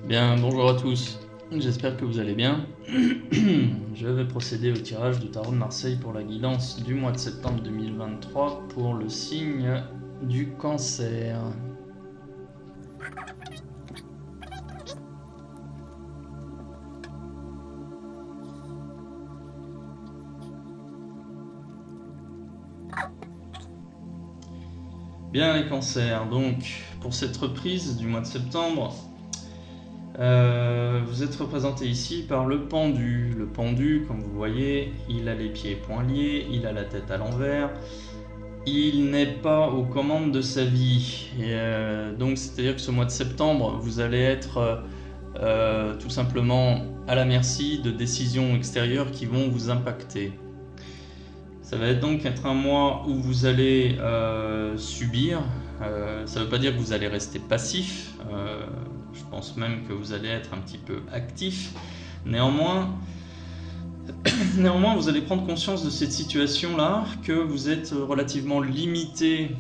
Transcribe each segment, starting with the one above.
Bien, bonjour à tous, j'espère que vous allez bien. Je vais procéder au tirage du tarot de Marseille pour la guidance du mois de septembre 2023 pour le signe du Cancer. Bien les cancers, donc pour cette reprise du mois de septembre, vous êtes représenté ici par le pendu. Le pendu, comme vous voyez, il a les pieds et poings liés, il a la tête à l'envers, il n'est pas aux commandes de sa vie. Donc c'est-à-dire que ce mois de septembre, vous allez être tout simplement à la merci de décisions extérieures qui vont vous impacter. Ça va donc être un mois où vous allez subir. Ça ne veut pas dire que vous allez rester passif. Je pense même que vous allez être un petit peu actif. Néanmoins, vous allez prendre conscience de cette situation-là, que vous êtes relativement limité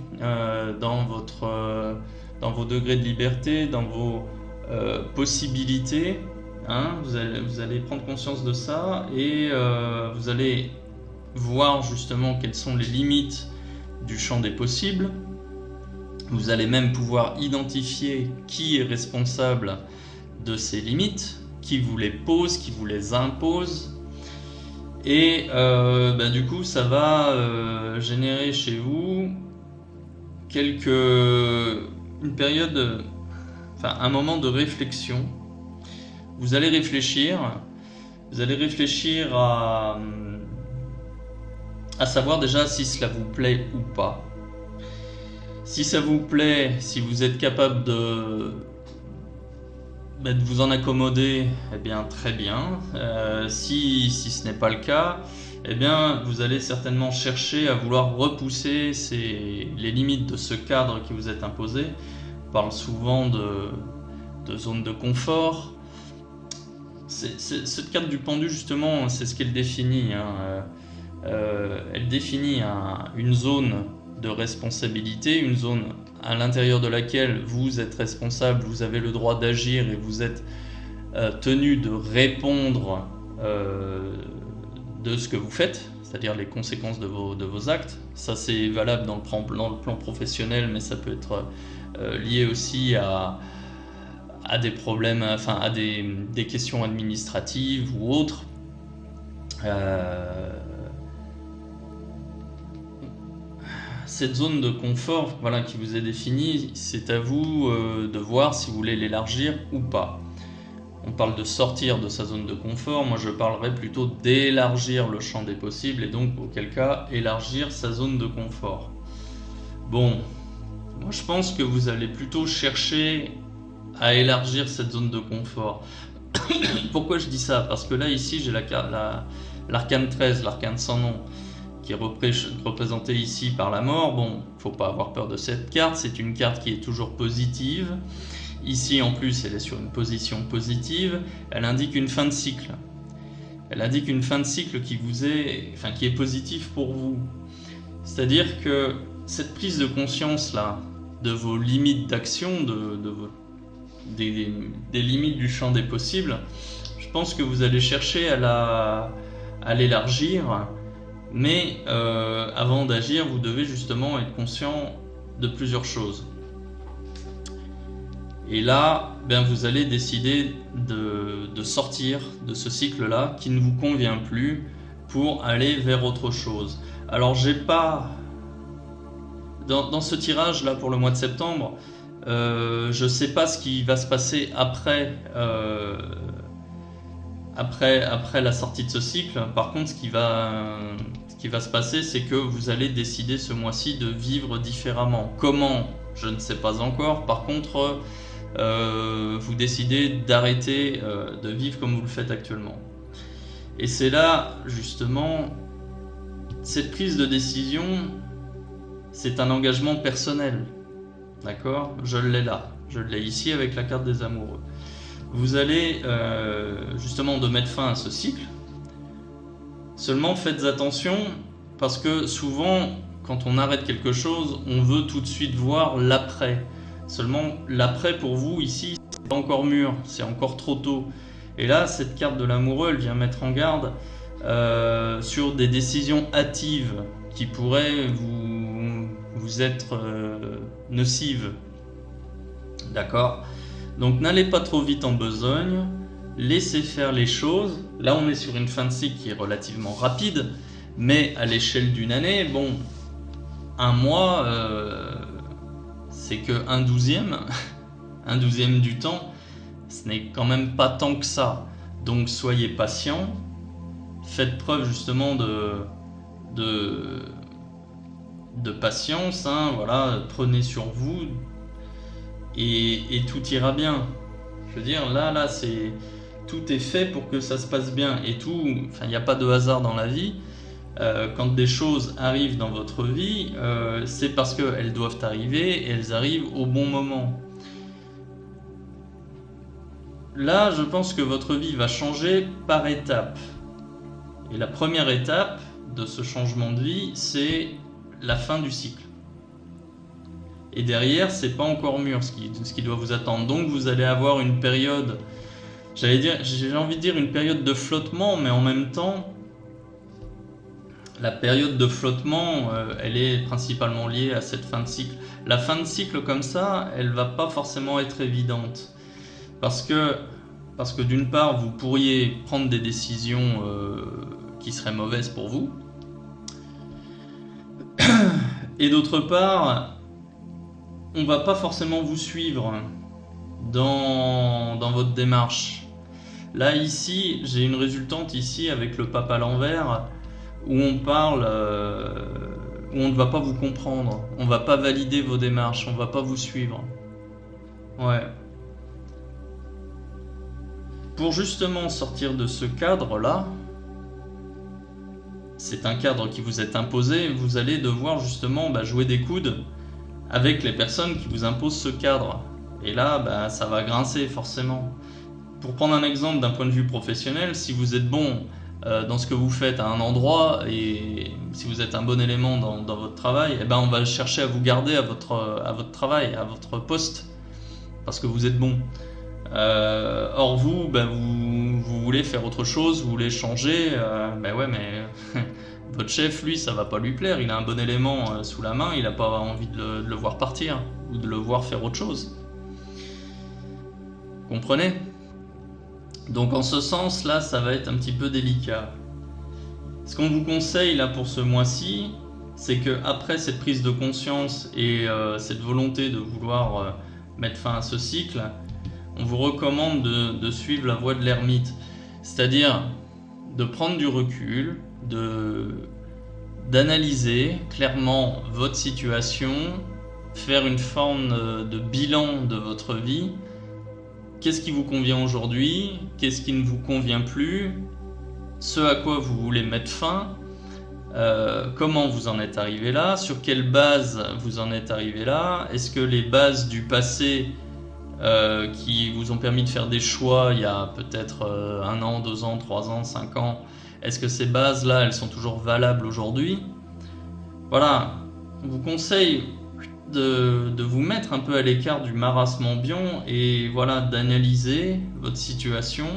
dans vos degrés de liberté, dans vos possibilités. Vous allez prendre conscience de ça et vous allez voir justement quelles sont les limites du champ des possibles. Vous allez même pouvoir identifier qui est responsable de ces limites, qui vous les pose, qui vous les impose. Et du coup, ça va générer chez vous une période, un moment de réflexion. Vous allez réfléchir à savoir déjà si cela vous plaît ou pas. Si ça vous plaît, si vous êtes capable de vous en accommoder, eh bien très bien. Si ce n'est pas le cas, eh bien vous allez certainement chercher à vouloir repousser les limites de ce cadre qui vous est imposé. On parle souvent de zone de confort. Ce cadre du pendu, justement, c'est ce qu'elle définit. Elle définit une zone de responsabilité, une zone à l'intérieur de laquelle vous êtes responsable, vous avez le droit d'agir et vous êtes tenu de répondre de ce que vous faites, c'est-à-dire les conséquences de vos actes. Ça, c'est valable dans le plan professionnel, mais ça peut être lié aussi à des problèmes, à des questions administratives ou autres. Cette zone de confort qui vous est définie, c'est à vous de voir si vous voulez l'élargir ou pas. On parle de sortir de sa zone de confort, moi je parlerais plutôt d'élargir le champ des possibles et donc auquel cas élargir sa zone de confort. Bon, moi je pense que vous allez plutôt chercher à élargir cette zone de confort. Pourquoi je dis ça? Parce que là ici j'ai l'arcane 13, l'arcane sans nom, qui est représentée ici par la mort. Bon, faut pas avoir peur de cette carte, c'est une carte qui est toujours positive. Ici en plus elle est sur une position positive, elle indique une fin de cycle. Elle indique une fin de cycle qui est positive pour vous. C'est-à-dire que cette prise de conscience là, de vos limites d'action, des limites du champ des possibles, je pense que vous allez chercher à l'élargir. Mais avant d'agir, vous devez justement être conscient de plusieurs choses. Et là, vous allez décider de sortir de ce cycle-là qui ne vous convient plus pour aller vers autre chose. Alors, j'ai pas... Dans ce tirage-là pour le mois de septembre, je ne sais pas ce qui va se passer après la sortie de ce cycle. Par contre, ce qui va se passer, c'est que vous allez décider ce mois-ci de vivre différemment. Comment? Je ne sais pas encore. Par contre, vous décidez d'arrêter de vivre comme vous le faites actuellement. Et c'est là, justement, cette prise de décision, c'est un engagement personnel. D'accord? Je l'ai là. Je l'ai ici avec la carte des amoureux. Vous allez justement de mettre fin à ce cycle. Seulement faites attention parce que souvent quand on arrête quelque chose, on veut tout de suite voir l'après. Seulement l'après pour vous ici, pas encore mûr, c'est encore trop tôt. Et là, cette carte de l'amoureux, elle vient mettre en garde sur des décisions hâtives qui pourraient vous être nocives. D'accord? Donc n'allez pas trop vite en besogne, laissez faire les choses. Là, on est sur une fin de cycle qui est relativement rapide, mais à l'échelle d'une année, bon, un mois, c'est que un douzième du temps, ce n'est quand même pas tant que ça. Donc soyez patient, faites preuve justement de patience, hein, voilà, prenez sur vous et tout ira bien. Je veux dire, là, tout est fait pour que ça se passe bien et tout. Enfin, il n'y a pas de hasard dans la vie. Quand des choses arrivent dans votre vie, c'est parce qu'elles doivent arriver et elles arrivent au bon moment. Là, je pense que votre vie va changer par étapes. Et la première étape de ce changement de vie, c'est la fin du cycle. Et derrière, c'est pas encore mûr ce qui doit vous attendre. Donc vous allez avoir une période, j'ai envie de dire une période de flottement, mais en même temps, la période de flottement, elle est principalement liée à cette fin de cycle. La fin de cycle comme ça, elle va pas forcément être évidente. Parce que d'une part, vous pourriez prendre des décisions qui seraient mauvaises pour vous. Et d'autre part, on va pas forcément vous suivre dans votre démarche. Là, ici, j'ai une résultante ici avec le pape à l'envers où on parle, où on ne va pas vous comprendre. On va pas valider vos démarches, on va pas vous suivre. Ouais. Pour justement sortir de ce cadre-là, c'est un cadre qui vous est imposé, vous allez devoir justement jouer des coudes avec les personnes qui vous imposent ce cadre. Et là, ça va grincer forcément. Pour prendre un exemple d'un point de vue professionnel, si vous êtes bon dans ce que vous faites à un endroit et si vous êtes un bon élément dans votre travail, on va chercher à vous garder à votre travail, à votre poste, parce que vous êtes bon. Or vous voulez faire autre chose, vous voulez changer, ouais, mais votre chef, lui, ça va pas lui plaire, il a un bon élément sous la main, il a pas envie de le voir partir, ou de le voir faire autre chose. Comprenez? Donc en ce sens, là, ça va être un petit peu délicat. Ce qu'on vous conseille là pour ce mois-ci, c'est que après cette prise de conscience et cette volonté de vouloir mettre fin à ce cycle, on vous recommande de suivre la voie de l'ermite, c'est-à-dire de prendre du recul, d'analyser clairement votre situation, faire une forme de bilan de votre vie. Qu'est-ce qui vous convient aujourd'hui? Qu'est-ce qui ne vous convient plus? Ce à quoi vous voulez mettre fin? Comment vous en êtes arrivé là? Sur quelle base vous en êtes arrivé là? Est-ce que les bases du passé qui vous ont permis de faire des choix il y a peut-être 1 an, 2 ans, 3 ans, 5 ans, est-ce que ces bases-là, elles sont toujours valables aujourd'hui? Voilà, on vous conseille de vous mettre un peu à l'écart du marasme ambiant et voilà, d'analyser votre situation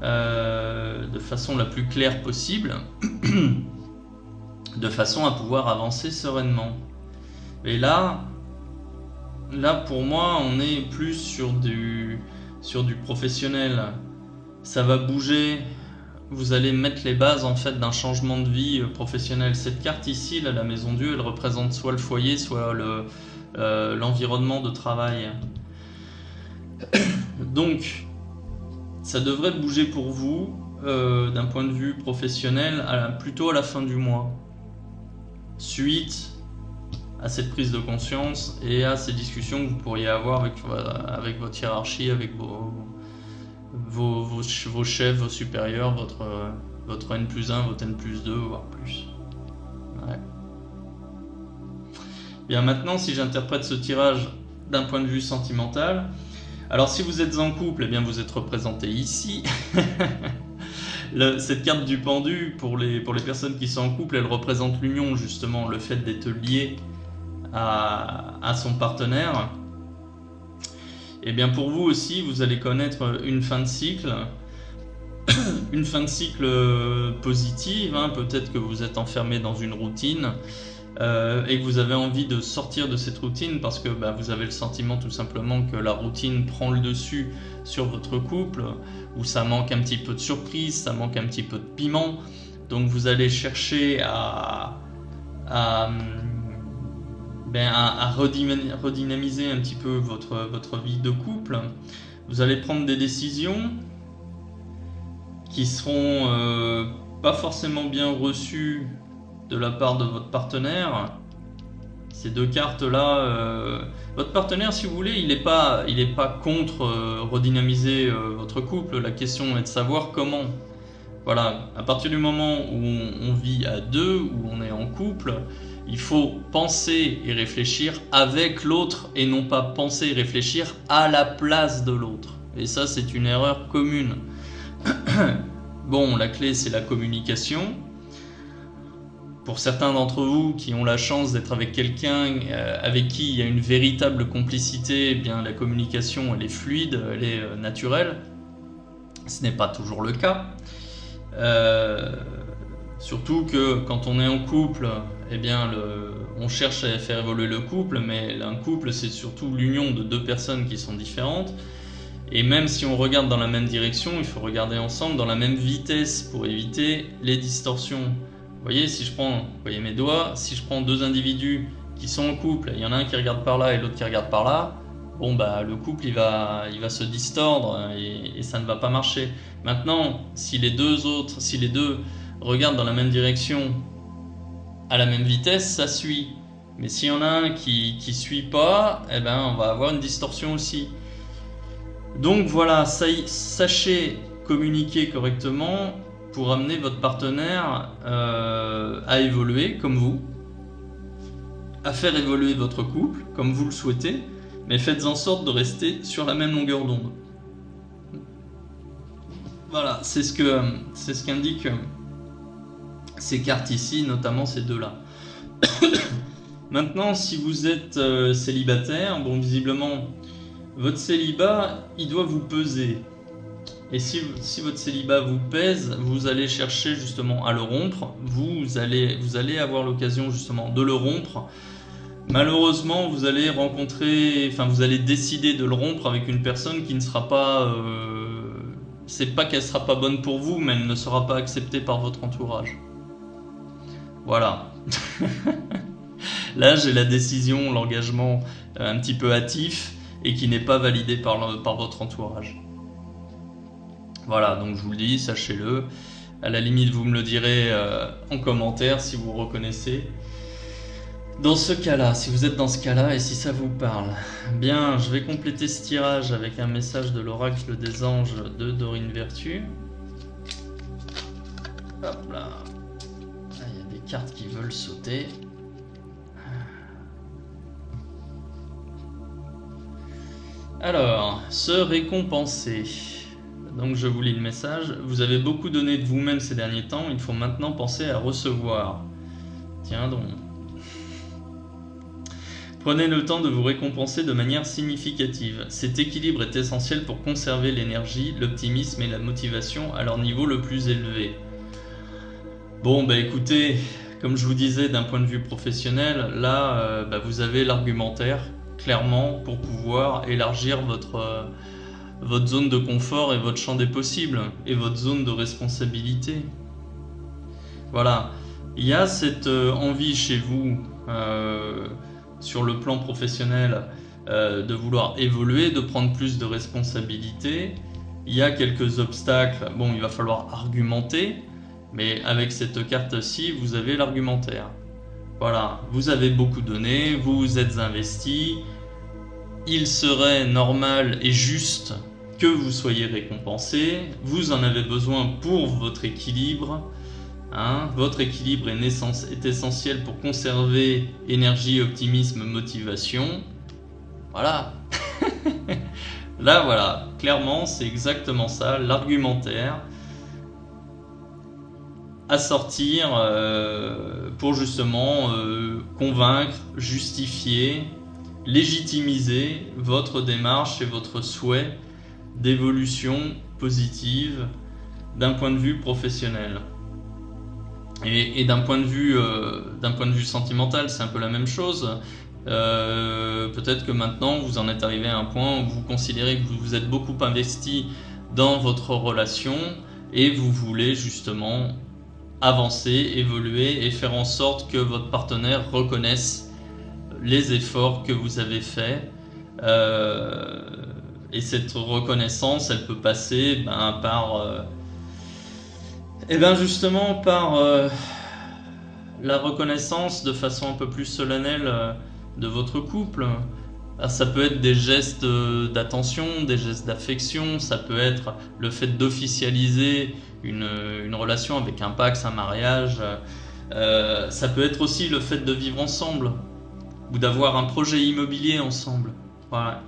de façon la plus claire possible, de façon à pouvoir avancer sereinement. Et là pour moi, on est plus sur du professionnel. Ça va bouger. Vous allez mettre les bases en fait d'un changement de vie professionnel. Cette carte ici, là, la maison Dieu, elle représente soit le foyer, soit l'environnement de travail. Donc, ça devrait bouger pour vous d'un point de vue professionnel plutôt à la fin du mois. Suite à cette prise de conscience et à ces discussions que vous pourriez avoir avec votre hiérarchie, avec vos chefs, vos supérieurs, votre N+1, votre N+2, voire plus. Ouais. Bien, maintenant, si j'interprète ce tirage d'un point de vue sentimental, alors si vous êtes en couple, vous êtes représenté ici. Cette carte du pendu, pour les personnes qui sont en couple, elle représente l'union, justement, le fait d'être lié à son partenaire. Et bien pour vous aussi, vous allez connaître une fin de cycle, une fin de cycle positive, hein. Peut-être que vous êtes enfermé dans une routine et que vous avez envie de sortir de cette routine parce que vous avez le sentiment tout simplement que la routine prend le dessus sur votre couple, où ça manque un petit peu de surprise, ça manque un petit peu de piment. Donc vous allez chercher à redynamiser un petit peu votre vie de couple. Vous allez prendre des décisions qui seront pas forcément bien reçues de la part de votre partenaire. Ces deux cartes là, votre partenaire, si vous voulez, il n'est pas contre redynamiser votre couple. La question est de savoir comment. Voilà, à partir du moment où on vit à deux, où on est en couple, il faut penser et réfléchir avec l'autre et non pas penser et réfléchir à la place de l'autre. Et ça, c'est une erreur commune. Bon, la clé, c'est la communication. Pour certains d'entre vous qui ont la chance d'être avec quelqu'un avec qui il y a une véritable complicité, eh bien la communication, elle est fluide, elle est naturelle. Ce n'est pas toujours le cas. Surtout que quand on est en couple, eh bien on cherche à faire évoluer le couple, mais un couple, c'est surtout l'union de deux personnes qui sont différentes. Et même si on regarde dans la même direction, il faut regarder ensemble dans la même vitesse pour éviter les distorsions. Vous voyez, si je prends, voyez mes doigts, si je prends deux individus qui sont en couple, il y en a un qui regarde par là et l'autre qui regarde par là, bon le couple il va se distordre et ça ne va pas marcher. Maintenant, si les deux regardent dans la même direction, à la même vitesse, ça suit. Mais s'il y en a un qui suit pas, eh ben on va avoir une distorsion aussi. Donc voilà, sachez communiquer correctement pour amener votre partenaire à évoluer comme vous, à faire évoluer votre couple comme vous le souhaitez, mais faites en sorte de rester sur la même longueur d'onde. Voilà, c'est ce qu'indiquent ces cartes ici, notamment ces deux-là. Maintenant, si vous êtes célibataire, bon, visiblement, votre célibat, il doit vous peser. Et si votre célibat vous pèse, vous allez chercher justement à le rompre. Vous allez avoir l'occasion justement de le rompre. Malheureusement, vous allez décider de le rompre avec une personne qui ne sera pas... c'est pas qu'elle sera pas bonne pour vous, mais elle ne sera pas acceptée par votre entourage. Voilà. Là, j'ai la décision, l'engagement un petit peu hâtif et qui n'est pas validé par votre entourage. Voilà, donc je vous le dis, sachez-le. À la limite, vous me le direz en commentaire si vous reconnaissez. Dans ce cas-là, si vous êtes dans ce cas-là et si ça vous parle, bien, je vais compléter ce tirage avec un message de l'oracle des anges de Dorine Vertu. Hop là. Il y a des cartes qui veulent sauter. Alors, se récompenser. Donc je vous lis le message. Vous avez beaucoup donné de vous-même ces derniers temps, il faut maintenant penser à recevoir. Tiens donc. Prenez le temps de vous récompenser de manière significative. Cet équilibre est essentiel pour conserver l'énergie, l'optimisme et la motivation à leur niveau le plus élevé. Bon, écoutez, comme je vous disais d'un point de vue professionnel, là, vous avez l'argumentaire, clairement, pour pouvoir élargir votre zone de confort et votre champ des possibles, et votre zone de responsabilité. Voilà, il y a cette envie chez vous, sur le plan professionnel, de vouloir évoluer, de prendre plus de responsabilités. Il y a quelques obstacles, bon, il va falloir argumenter, mais avec cette carte-ci, vous avez l'argumentaire. Voilà, vous avez beaucoup donné, vous vous êtes investi. Il serait normal et juste que vous soyez récompensé. Vous en avez besoin pour votre équilibre. Votre équilibre est essentiel pour conserver énergie, optimisme, motivation. Voilà. Là, voilà. Clairement, c'est exactement ça, l'argumentaire à sortir pour justement convaincre, justifier légitimiser votre démarche et votre souhait d'évolution positive d'un point de vue professionnel. Et d'un point de vue sentimental, c'est un peu la même chose. Peut-être que maintenant vous en êtes arrivé à un point où vous considérez que vous vous êtes beaucoup investi dans votre relation et vous voulez justement avancer, évoluer et faire en sorte que votre partenaire reconnaisse les efforts que vous avez faits. Et cette reconnaissance, elle peut passer par la reconnaissance de façon un peu plus solennelle de votre couple. Ça peut être des gestes d'attention, des gestes d'affection, ça peut être le fait d'officialiser une relation avec un pax, un mariage, ça peut être aussi le fait de vivre ensemble ou d'avoir un projet immobilier ensemble. Voilà.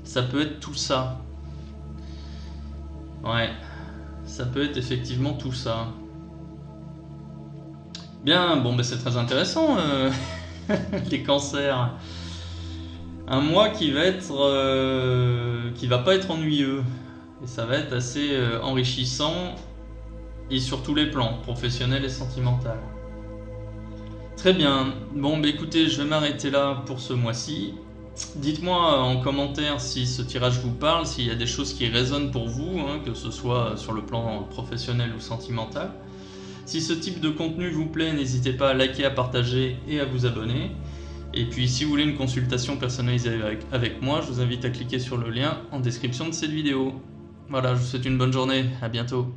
Ça peut être tout ça. Ouais, ça peut être effectivement tout ça. Bien, bon, c'est très intéressant, les cancers. Un mois qui va pas être ennuyeux. Et ça va être assez enrichissant, et sur tous les plans, professionnel et sentimental. Très bien. Bon, écoutez, je vais m'arrêter là pour ce mois-ci. Dites-moi en commentaire si ce tirage vous parle, s'il y a des choses qui résonnent pour vous, que ce soit sur le plan professionnel ou sentimental. Si ce type de contenu vous plaît, n'hésitez pas à liker, à partager et à vous abonner. Et puis si vous voulez une consultation personnalisée avec moi, je vous invite à cliquer sur le lien en description de cette vidéo. Voilà, je vous souhaite une bonne journée, à bientôt.